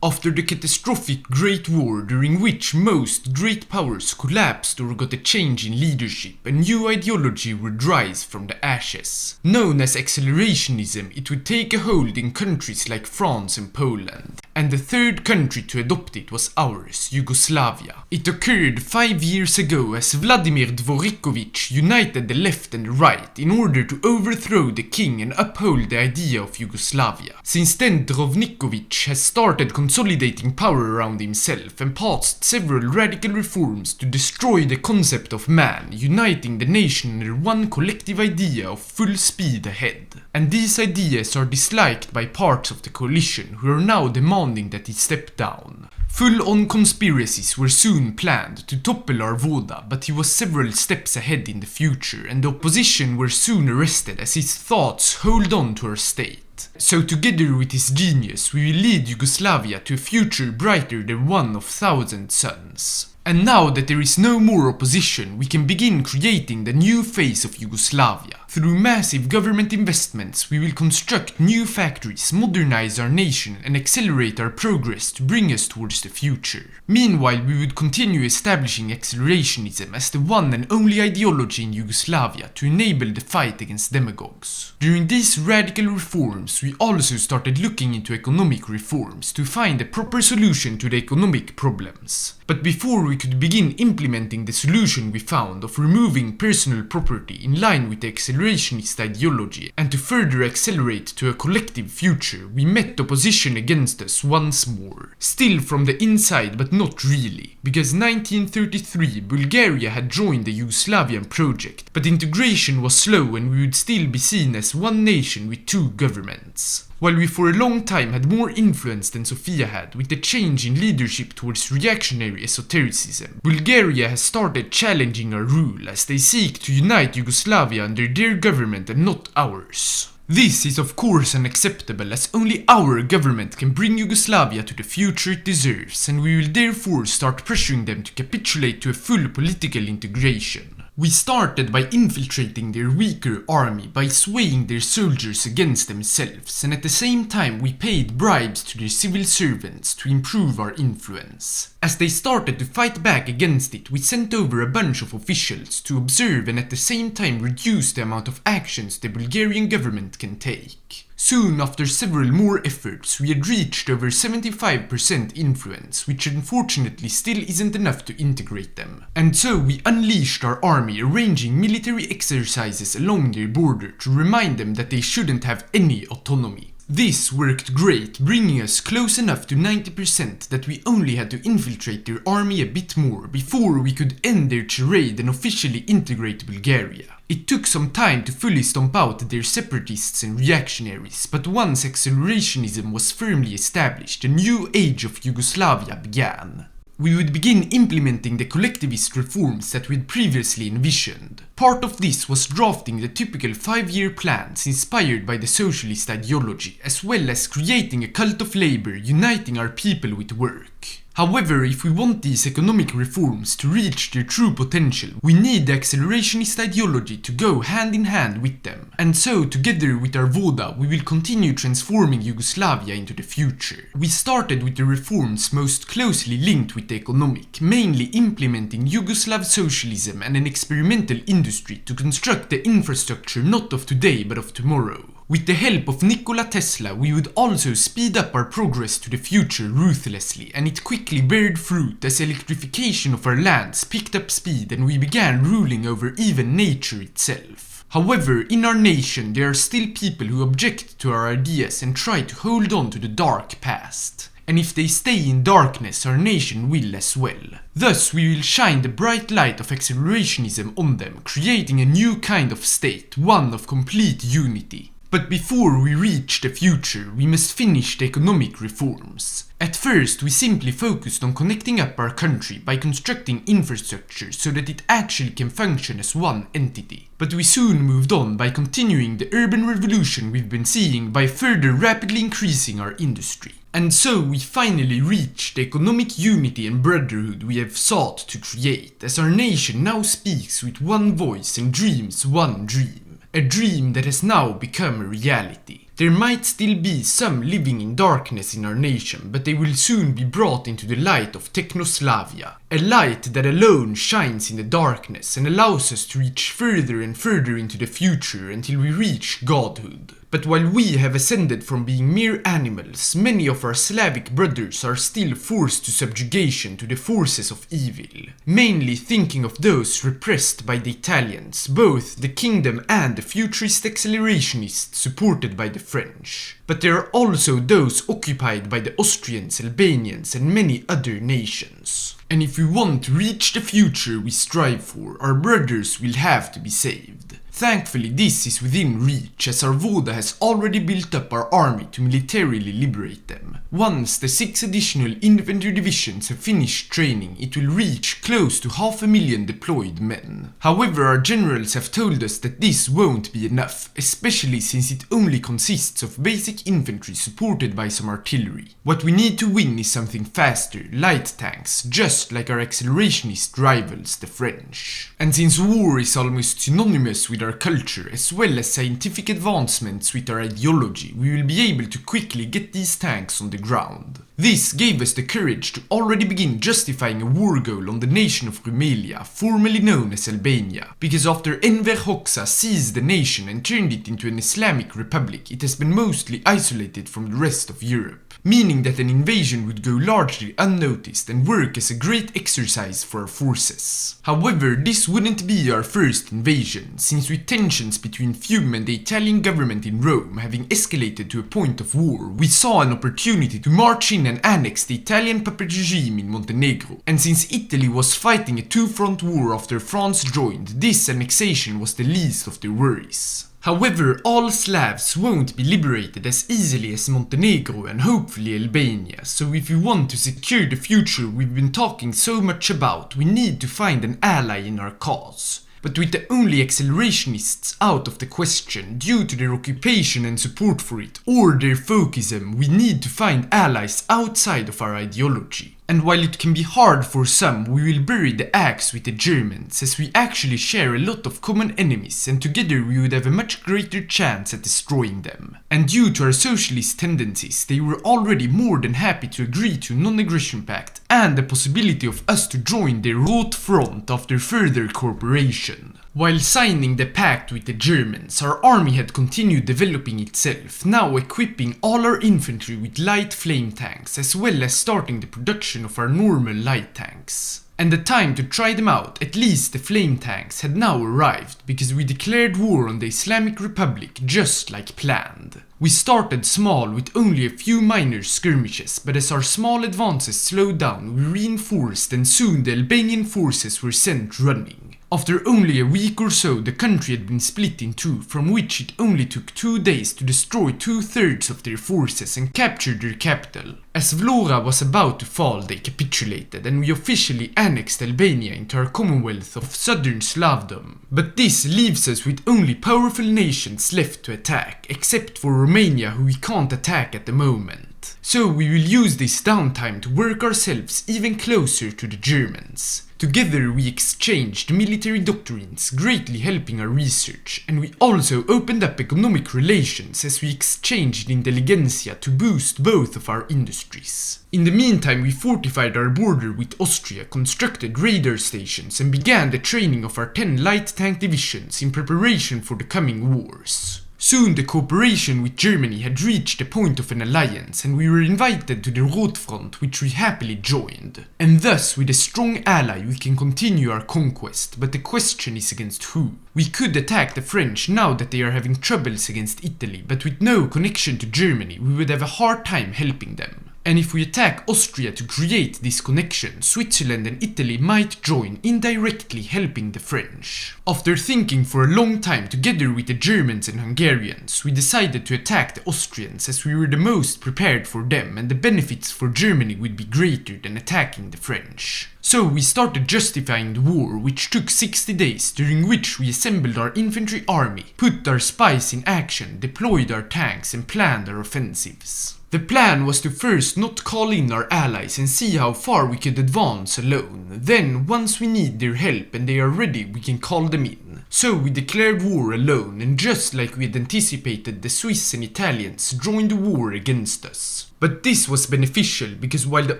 After the catastrophic Great War, during which most great powers collapsed or got a change in leadership, a new ideology would rise from the ashes. Known as accelerationism, it would take a hold in countries like France and Poland. And the third country to adopt it was ours, Yugoslavia. It occurred 5 years ago as Vladimir Dvorikovich united the left and the right in order to overthrow the king and uphold the idea of Yugoslavia. Since then, Dvorikovich has started consolidating power around himself and passed several radical reforms to destroy the concept of man, uniting the nation under one collective idea of full speed ahead. And these ideas are disliked by parts of the coalition, who are now demanding that he step down. Full-on conspiracies were soon planned to topple our Voda, but he was several steps ahead in the future, and the opposition were soon arrested as his thoughts hold on to our state. So together with his genius, we will lead Yugoslavia to a future brighter than one of 1,000 suns. And now that there is no more opposition, we can begin creating the new face of Yugoslavia. Through massive government investments, we will construct new factories, modernize our nation, and accelerate our progress to bring us towards the future. Meanwhile, we would continue establishing accelerationism as the one and only ideology in Yugoslavia to enable the fight against demagogues. During these radical reforms, we also started looking into economic reforms to find a proper solution to the economic problems. But before we could begin implementing the solution we found of removing personal property in line with the accelerationist ideology and to further accelerate to a collective future, we met opposition against us once more. Still from the inside, but not really, because 1933 Bulgaria had joined the Yugoslavian project, but integration was slow and we would still be seen as one nation with two governments. While we for a long time had more influence than Sofia had, with the change in leadership towards reactionary esotericism, Bulgaria has started challenging our rule as they seek to unite Yugoslavia under their government and not ours. This is of course unacceptable, as only our government can bring Yugoslavia to the future it deserves, and we will therefore start pressuring them to capitulate to a full political integration. We started by infiltrating their weaker army, by swaying their soldiers against themselves, and at the same time we paid bribes to their civil servants to improve our influence. As they started to fight back against it, we sent over a bunch of officials to observe and at the same time reduce the amount of actions the Bulgarian government can take. Soon after several more efforts, we had reached over 75% influence, which unfortunately still isn't enough to integrate them. And so we unleashed our army, arranging military exercises along their border to remind them that they shouldn't have any autonomy. This worked great, bringing us close enough to 90% that we only had to infiltrate their army a bit more before we could end their charade and officially integrate Bulgaria. It took some time to fully stomp out their separatists and reactionaries, but once accelerationism was firmly established, a new age of Yugoslavia began. We would begin implementing the collectivist reforms that we'd previously envisioned. Part of this was drafting the typical 5-year plans inspired by the socialist ideology, as well as creating a cult of labor, uniting our people with work. However, if we want these economic reforms to reach their true potential, we need the accelerationist ideology to go hand in hand with them. And so, together with our Voda, we will continue transforming Yugoslavia into the future. We started with the reforms most closely linked with the economic, mainly implementing Yugoslav socialism and an experimental industry to construct the infrastructure not of today but of tomorrow. With the help of Nikola Tesla, we would also speed up our progress to the future ruthlessly, and it quickly bared fruit as electrification of our lands picked up speed and we began ruling over even nature itself. However, in our nation there are still people who object to our ideas and try to hold on to the dark past. And if they stay in darkness, our nation will as well. Thus, we will shine the bright light of accelerationism on them, creating a new kind of state, one of complete unity. But before we reach the future, we must finish the economic reforms. At first, we simply focused on connecting up our country by constructing infrastructure so that it actually can function as one entity. But we soon moved on by continuing the urban revolution we've been seeing by further rapidly increasing our industry. And so we finally reached the economic unity and brotherhood we have sought to create, as our nation now speaks with one voice and dreams one dream. A dream that has now become a reality. There might still be some living in darkness in our nation, but they will soon be brought into the light of Yugoslavia, a light that alone shines in the darkness and allows us to reach further and further into the future until we reach godhood. But while we have ascended from being mere animals, many of our Slavic brothers are still forced to subjugation to the forces of evil, mainly thinking of those repressed by the Italians, both the kingdom and the futurist accelerationists supported by the French. But there are also those occupied by the Austrians, Albanians and many other nations. And if we want to reach the future we strive for, our brothers will have to be saved. Thankfully this is within reach, as our Voda has already built up our army to militarily liberate them. Once the 6 additional infantry divisions have finished training, it will reach close to 500,000 deployed men. However, our generals have told us that this won't be enough, especially since it only consists of basic infantry supported by some artillery. What we need to win is something faster, light tanks, just like our accelerationist rivals, the French. And since war is almost synonymous with our culture as well as scientific advancements with our ideology, we will be able to quickly get these tanks on the ground. This gave us the courage to already begin justifying a war goal on the nation of Rumelia, formerly known as Albania, because after Enver Hoxha seized the nation and turned it into an Islamic republic, it has been mostly isolated from the rest of Europe, meaning that an invasion would go largely unnoticed and work as a great exercise for our forces. However, this wouldn't be our first invasion, since with tensions between Fiume and the Italian government in Rome having escalated to a point of war, we saw an opportunity to march in and annex the Italian puppet regime in Montenegro. And since Italy was fighting a two-front war after France joined, this annexation was the least of their worries. However, all Slavs won't be liberated as easily as Montenegro and hopefully Albania, so if we want to secure the future we've been talking so much about, we need to find an ally in our cause. But with the only accelerationists out of the question due to their occupation and support for it, or their folkism, we need to find allies outside of our ideology. And while it can be hard for some, we will bury the axe with the Germans, as we actually share a lot of common enemies and together we would have a much greater chance at destroying them. And due to our socialist tendencies, they were already more than happy to agree to a non-aggression pact and the possibility of us to join their Hoi4 front after further cooperation. While signing the pact with the Germans, our army had continued developing itself, now equipping all our infantry with light flame tanks, as well as starting the production of our normal light tanks. And the time to try them out, at least the flame tanks, had now arrived, because we declared war on the Islamic Republic just like planned. We started small with only a few minor skirmishes, but as our small advances slowed down, we reinforced and soon the Albanian forces were sent running. After only a week or so, the country had been split in two, from which it only took 2 days to destroy 2/3 of their forces and capture their capital. As Vlora was about to fall, they capitulated, and we officially annexed Albania into our Commonwealth of Southern Slavdom. But this leaves us with only powerful nations left to attack, except for Romania, who we can't attack at the moment. So we will use this downtime to work ourselves even closer to the Germans. Together we exchanged military doctrines, greatly helping our research, and we also opened up economic relations as we exchanged intelligentsia to boost both of our industries. In the meantime, we fortified our border with Austria, constructed radar stations, and began the training of our 10 light tank divisions in preparation for the coming wars. Soon the cooperation with Germany had reached the point of an alliance, and we were invited to the Hoi4 front, which we happily joined. And thus, with a strong ally, we can continue our conquest, but the question is against who? We could attack the French now that they are having troubles against Italy, but with no connection to Germany, we would have a hard time helping them. And if we attack Austria to create this connection, Switzerland and Italy might join, indirectly helping the French. After thinking for a long time together with the Germans and Hungarians, we decided to attack the Austrians as we were the most prepared for them and the benefits for Germany would be greater than attacking the French. So we started justifying the war, which took 60 days, during which we assembled our infantry army, put our spies in action, deployed our tanks and planned our offensives. The plan was to first not call in our allies and see how far we could advance alone. Then, once we need their help and they are ready, we can call them in. So we declared war alone, and just like we had anticipated, the Swiss and Italians joined the war against us. But this was beneficial because while the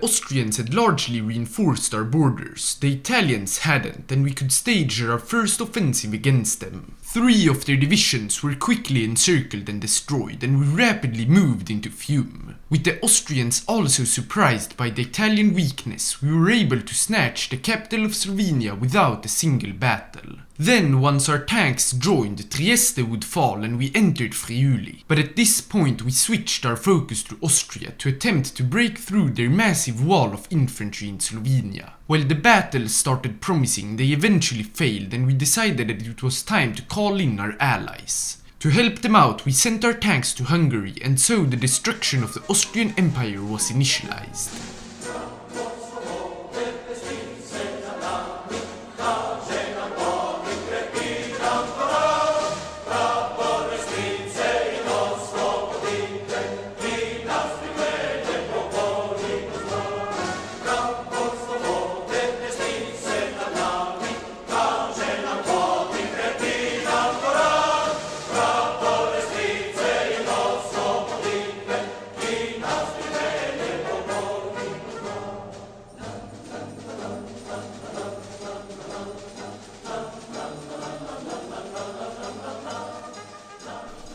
Austrians had largely reinforced our borders, the Italians hadn't, and we could stage our first offensive against them. 3 of their divisions were quickly encircled and destroyed, and we rapidly moved into Fiume. With the Austrians also surprised by the Italian weakness, we were able to snatch the capital of Slovenia without a single battle. Then, once our tanks joined, Trieste would fall and we entered Friuli. But at this point we switched our focus to Austria to attempt to break through their massive wall of infantry in Slovenia. While the battle started promising, they eventually failed, and we decided that it was time to call in our allies. To help them out, we sent our tanks to Hungary, and so the destruction of the Austrian Empire was initialized.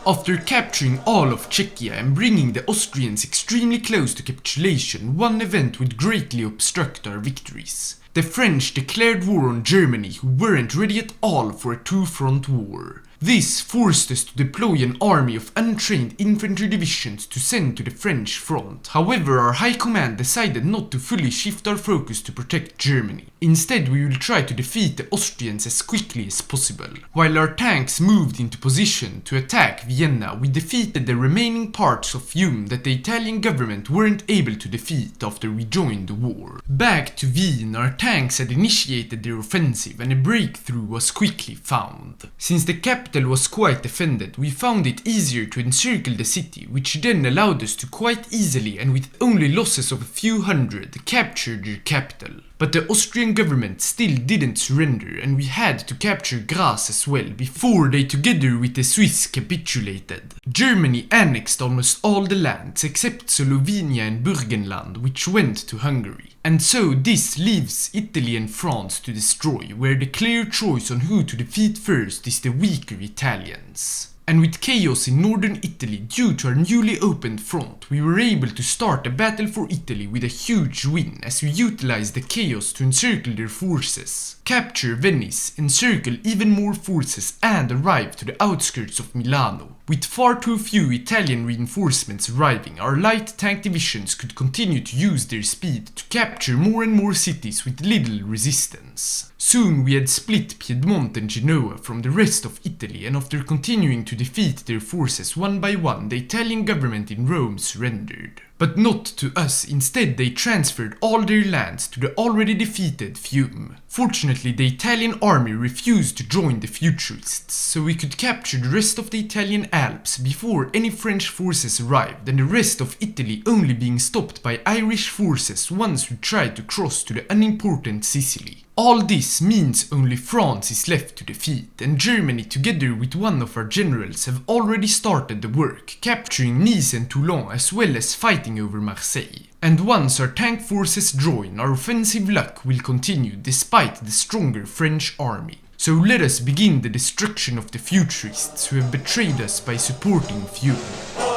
After capturing all of Czechia and bringing the Austrians extremely close to capitulation, one event would greatly obstruct our victories. The French declared war on Germany, who weren't ready at all for a two-front war. This forced us to deploy an army of untrained infantry divisions to send to the French front. However, our high command decided not to fully shift our focus to protect Germany. Instead, we will try to defeat the Austrians as quickly as possible. While our tanks moved into position to attack Vienna, we defeated the remaining parts of Fiume that the Italian government weren't able to defeat after we joined the war. Back to Wien, our tanks had initiated their offensive and a breakthrough was quickly found. Since the capital was quite defended, we found it easier to encircle the city, which then allowed us to quite easily and with only losses of a few hundred capture their capital. But the Austrian government still didn't surrender, and we had to capture Graz as well before they together with the Swiss capitulated. Germany annexed almost all the lands except Slovenia and Burgenland, which went to Hungary. And so this leaves Italy and France to destroy, where the clear choice on who to defeat first is the weaker Italians. And with chaos in northern Italy due to our newly opened front, we were able to start a battle for Italy with a huge win as we utilized the chaos to encircle their forces, capture Venice, encircle even more forces and arrive to the outskirts of Milano. With far too few Italian reinforcements arriving, our light tank divisions could continue to use their speed to capture more and more cities with little resistance. Soon we had split Piedmont and Genoa from the rest of Italy, and after continuing to defeat their forces one by one, the Italian government in Rome surrendered. But not to us, instead they transferred all their lands to the already defeated Fiume. Fortunately, the Italian army refused to join the Futurists, so we could capture the rest of the Italian Alps before any French forces arrived, and the rest of Italy only being stopped by Irish forces once we tried to cross to the unimportant Sicily. All this means only France is left to defeat, and Germany together with one of our generals have already started the work, capturing Nice and Toulon as well as fighting over Marseille. And once our tank forces join, our offensive luck will continue despite the stronger French army. So let us begin the destruction of the Futurists who have betrayed us by supporting Fiume.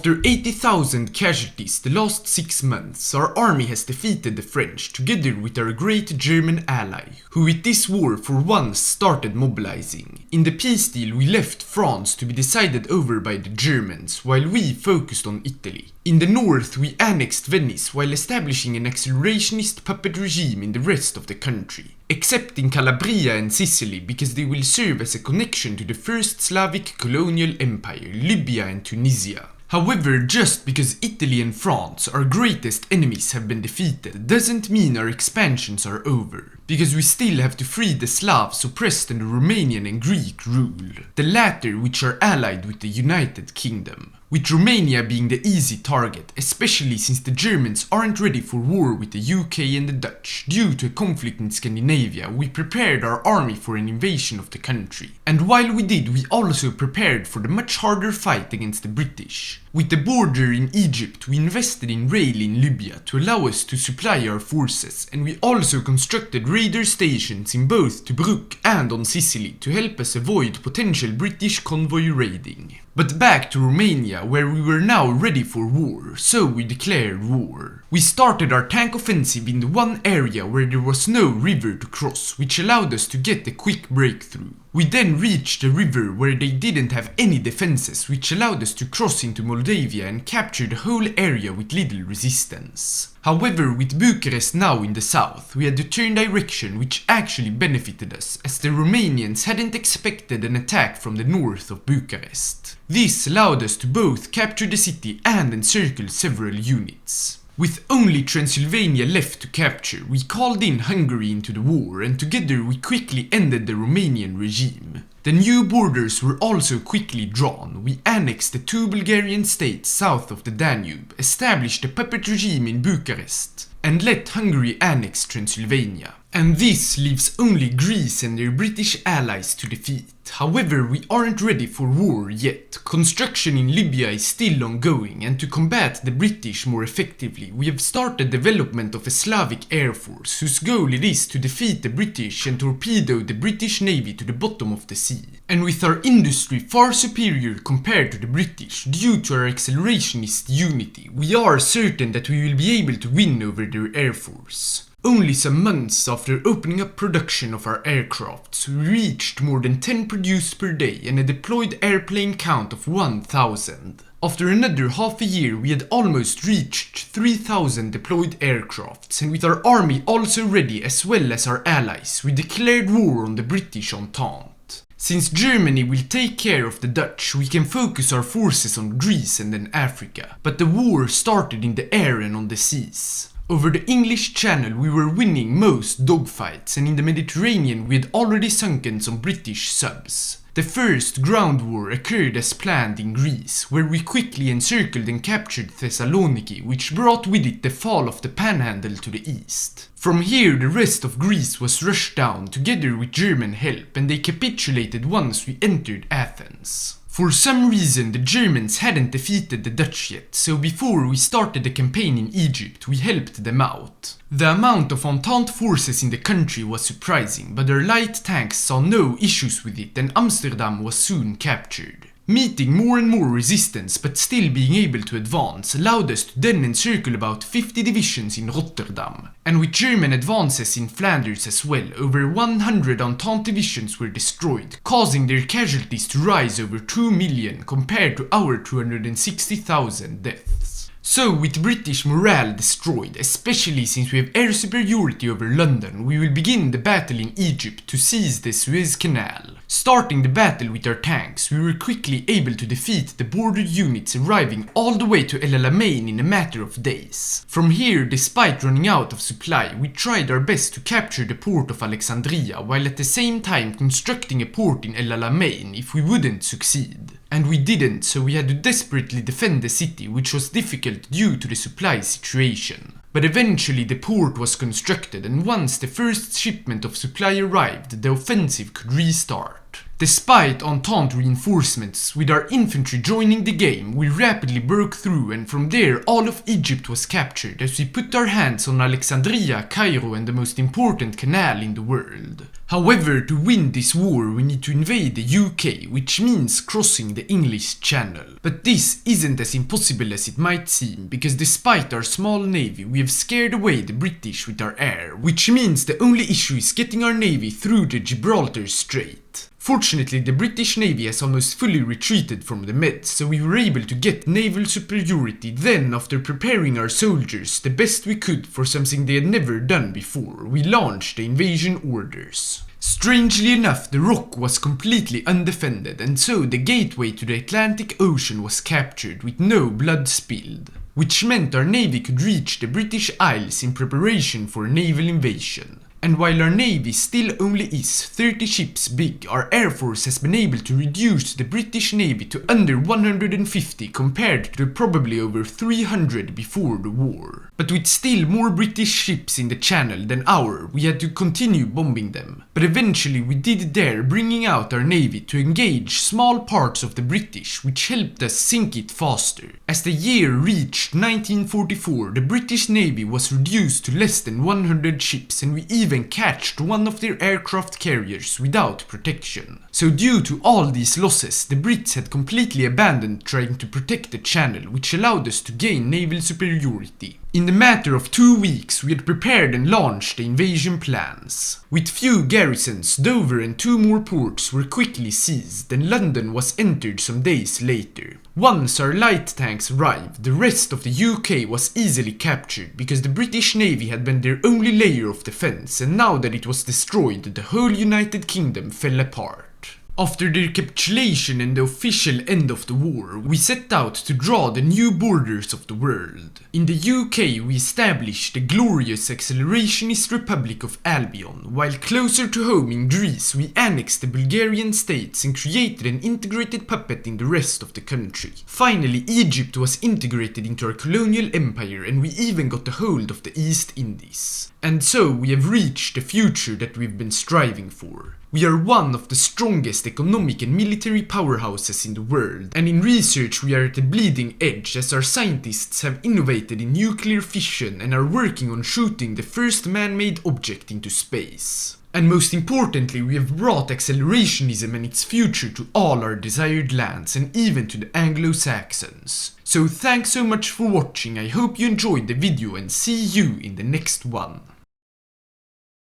After 80,000 casualties the last 6 months, our army has defeated the French together with our great German ally, who with this war for once started mobilizing. In the peace deal we left France to be decided over by the Germans, while we focused on Italy. In the north we annexed Venice while establishing an accelerationist puppet regime in the rest of the country, except in Calabria and Sicily because they will serve as a connection to the first Slavic colonial empire, Libya and Tunisia. However, just because Italy and France, our greatest enemies, have been defeated doesn't mean our expansions are over, because we still have to free the Slavs oppressed under Romanian and Greek rule, the latter which are allied with the United Kingdom. With Romania being the easy target, especially since the Germans aren't ready for war with the UK and the Dutch. Due to a conflict in Scandinavia, we prepared our army for an invasion of the country. And while we did, we also prepared for the much harder fight against the British. With the border in Egypt, we invested in rail in Libya to allow us to supply our forces, and we also constructed radar stations in both Tobruk and on Sicily to help us avoid potential British convoy raiding. But back to Romania, where we were now ready for war, so we declared war. We started our tank offensive in the one area where there was no river to cross, which allowed us to get a quick breakthrough. We then reached a river where they didn't have any defenses, which allowed us to cross into Moldavia and capture the whole area with little resistance. However, with Bucharest now in the south, we had to turn direction, which actually benefited us, as the Romanians hadn't expected an attack from the north of Bucharest. This allowed us to both capture the city and encircle several units. With only Transylvania left to capture, we called in Hungary into the war, and together we quickly ended the Romanian regime. The new borders were also quickly drawn. We annexed the 2 Bulgarian states south of the Danube, established a puppet regime in Bucharest, and let Hungary annex Transylvania. And this leaves only Greece and their British allies to defeat. However, we aren't ready for war yet. Construction in Libya is still ongoing, and to combat the British more effectively, we have started development of a Slavic air force whose goal it is to defeat the British and torpedo the British Navy to the bottom of the sea. And with our industry far superior compared to the British, due to our accelerationist unity, we are certain that we will be able to win over their air force. Only some months after opening up production of our aircrafts, we reached more than 10 produced per day and a deployed airplane count of 1,000. After another half a year, we had almost reached 3,000 deployed aircrafts, and with our army also ready as well as our allies, we declared war on the British Entente. Since Germany will take care of the Dutch, we can focus our forces on Greece and then Africa, but the war started in the air and on the seas. Over the English Channel we were winning most dogfights, and in the Mediterranean we had already sunken some British subs. The first ground war occurred as planned in Greece, where we quickly encircled and captured Thessaloniki, which brought with it the fall of the Panhandle to the east. From here the rest of Greece was rushed down together with German help, and they capitulated once we entered Athens. For some reason the Germans hadn't defeated the Dutch yet, so before we started the campaign in Egypt we helped them out. The amount of Entente forces in the country was surprising, but our light tanks saw no issues with it and Amsterdam was soon captured. Meeting more and more resistance but still being able to advance allowed us to then encircle about 50 divisions in Rotterdam. And with German advances in Flanders as well, over 100 Entente divisions were destroyed, causing their casualties to rise over 2 million compared to our 260,000 deaths. So with British morale destroyed, especially since we have air superiority over London, we will begin the battle in Egypt to seize the Suez Canal. Starting the battle with our tanks, we were quickly able to defeat the border units arriving all the way to El Alamein in a matter of days. From here, despite running out of supply, we tried our best to capture the port of Alexandria, while at the same time constructing a port in El Alamein if we wouldn't succeed. And we didn't, so we had to desperately defend the city, which was difficult due to the supply situation. But eventually the port was constructed, and once the first shipment of supply arrived, the offensive could restart. Despite Entente reinforcements, with our infantry joining the game, we rapidly broke through, and from there all of Egypt was captured as we put our hands on Alexandria, Cairo, and the most important canal in the world. However, to win this war we need to invade the UK, which means crossing the English Channel. But this isn't as impossible as it might seem, because despite our small navy we have scared away the British with our air, which means the only issue is getting our navy through the Gibraltar Strait. Fortunately, the British Navy has almost fully retreated from the Med, so we were able to get naval superiority. Then, after preparing our soldiers the best we could for something they had never done before, we launched the invasion orders. Strangely enough, the rock was completely undefended, and so the gateway to the Atlantic Ocean was captured with no blood spilled, which meant our navy could reach the British Isles in preparation for a naval invasion. And while our navy still only is 30 ships big, our air force has been able to reduce the British navy to under 150 compared to the probably over 300 before the war. But with still more British ships in the channel than our, we had to continue bombing them. But eventually we did dare bringing out our navy to engage small parts of the British, which helped us sink it faster. As the year reached 1944, the British navy was reduced to less than 100 ships, and we even catched one of their aircraft carriers without protection. So due to all these losses, the Brits had completely abandoned trying to protect the channel, which allowed us to gain naval superiority. In the matter of 2 weeks, we had prepared and launched the invasion plans. With few garrisons, Dover and 2 more ports were quickly seized, and London was entered some days later. Once our light tanks arrived, the rest of the UK was easily captured because the British Navy had been their only layer of defense, and now that it was destroyed, the whole United Kingdom fell apart. After their capitulation and the official end of the war, we set out to draw the new borders of the world. In the UK, we established the glorious accelerationist Republic of Albion, while closer to home in Greece, we annexed the Bulgarian states and created an integrated puppet in the rest of the country. Finally, Egypt was integrated into our colonial empire, and we even got a hold of the East Indies. And so we have reached the future that we've been striving for. We are one of the strongest economic and military powerhouses in the world, and in research we are at the bleeding edge, as our scientists have innovated in nuclear fission and are working on shooting the first man-made object into space. And most importantly, we have brought accelerationism and its future to all our desired lands, and even to the Anglo-Saxons. So thanks so much for watching, I hope you enjoyed the video, and see you in the next one.